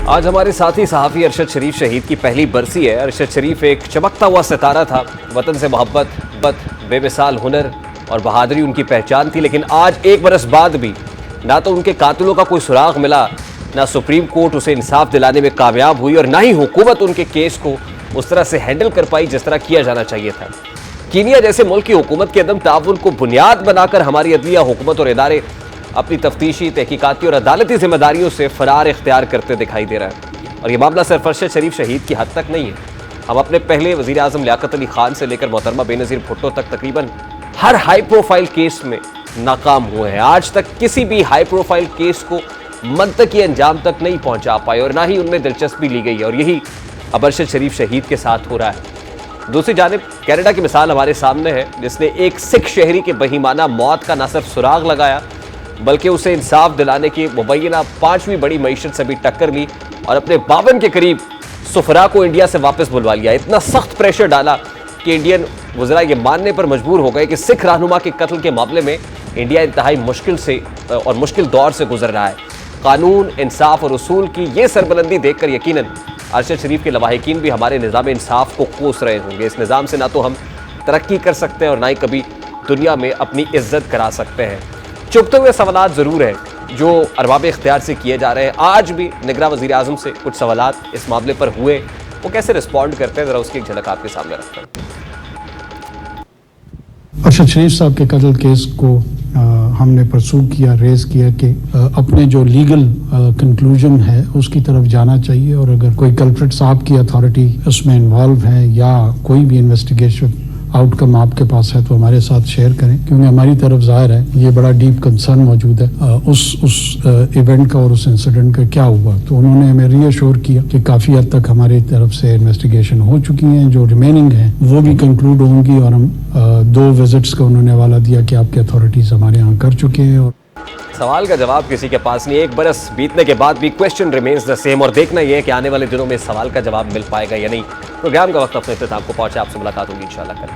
आज हमारे साथी सहाफ़ी अरशद शरीफ शहीद की पहली बरसी है। अरशद शरीफ एक चमकता हुआ सितारा था। वतन से मोहब्बत, बेमिसाल हुनर और बहादुरी उनकी पहचान थी। लेकिन आज एक बरस बाद भी ना तो उनके कातिलों का कोई सुराग मिला, ना सुप्रीम कोर्ट उसे इंसाफ दिलाने में कामयाब हुई और ना ही हुकूमत उनके केस को उस तरह से हैंडल कर पाई जिस तरह किया जाना चाहिए था। कीनिया जैसे मुल्क की हुकूमत के अदम ताउन को बुनियाद बनाकर हमारी अदलिया, हुकूमत और इदारे अपनी तफ्तीशी, तहकीकाती और अदालती जिम्मेदारियों से फरार इख्तियार करते दिखाई दे रहा है। और यह मामला सिर्फ अरशद शरीफ शहीद की हद तक नहीं है। हम अपने पहले वज़ीर आज़म लियाकत अली खान से लेकर मोहतरमा बेनज़ीर भुट्टो तक तकरीबन हर हाई प्रोफाइल केस में नाकाम हुए हैं। आज तक किसी भी हाई प्रोफाइल केस को मंतकी अंजाम तक नहीं पहुंचा पाए और ना ही उनमें दिलचस्पी ली गई है। और यही अब अरशद शरीफ शहीद के साथ हो रहा है। दूसरी जानिब कनाडा की मिसाल हमारे सामने है, जिसने एक सिख शहरी के बहीमाना मौत का न सिर्फ सुराग लगाया बल्कि उसे इंसाफ दिलाने की मुबैना 5वीं बड़ी मईशत से भी टक्कर ली और अपने 52 के करीब सुफरा को इंडिया से वापस बुलवा लिया। इतना सख्त प्रेशर डाला कि इंडियन वज़रा ये मानने पर मजबूर हो गए कि सिख रहनुमा के कत्ल के मामले में इंडिया इंतहाई मुश्किल से और मुश्किल दौर से गुजर रहा है। कानून, इंसाफ और उसूल की ये सरबुलंदी देखकर यकीनन अरशद शरीफ के लवाहिकीन भी हमारे निज़ाम इंसाफ को कोस रहे होंगे। इस निज़ाम से ना तो हम तरक्की कर सकते हैं और ना ही कभी दुनिया में अपनी इज्जत करा सकते हैं। चुभते हुए सवालात ज़रूर हैं जो अरबाब इख्तियार से किए जा रहे हैं। आज भी निगरान वज़ीर आज़म से कुछ सवालात इस मामले पर हुए, वो कैसे रिस्पॉन्ड करते हैं, ज़रा उसकी एक झलक आपके सामने रखते हैं। अरशद शरीफ साहब के कत्ल केस को हमने परसू किया, रेज किया कि अपने जो लीगल कंक्लूजन है उसकी तरफ जाना चाहिए और अगर कोई कल्प्रिट साहब की अथॉरिटी उसमें इन्वॉल्व है या कोई भी इन्वेस्टिगेशन आउटकम आपके पास है तो हमारे साथ शेयर करें, क्योंकि हमारी तरफ जाहिर है ये बड़ा डीप कंसर्न मौजूद है उस इवेंट का और उस इंसिडेंट का क्या हुआ। तो उन्होंने हमें रीअश्योर किया कि काफ़ी हद तक हमारी तरफ से इन्वेस्टिगेशन हो चुकी हैं, जो रिमेनिंग है वो भी कंक्लूड होंगी और हम 2 विजिट्स का उन्होंने हवाला दिया कि आपके अथॉरिटीज़ हमारे यहाँ कर चुके हैं। और सवाल का जवाब किसी के पास नहीं। एक बरस बीतने के बाद भी क्वेश्चन रिमेन्स द सेम और देखना यह है कि आने वाले दिनों में इस सवाल का जवाब मिल पाएगा या नहीं। प्रोग्राम का वक्त अपने इख्तिताम को पहुंचा। आपसे मुलाकात होगी इंशाल्लाह कल।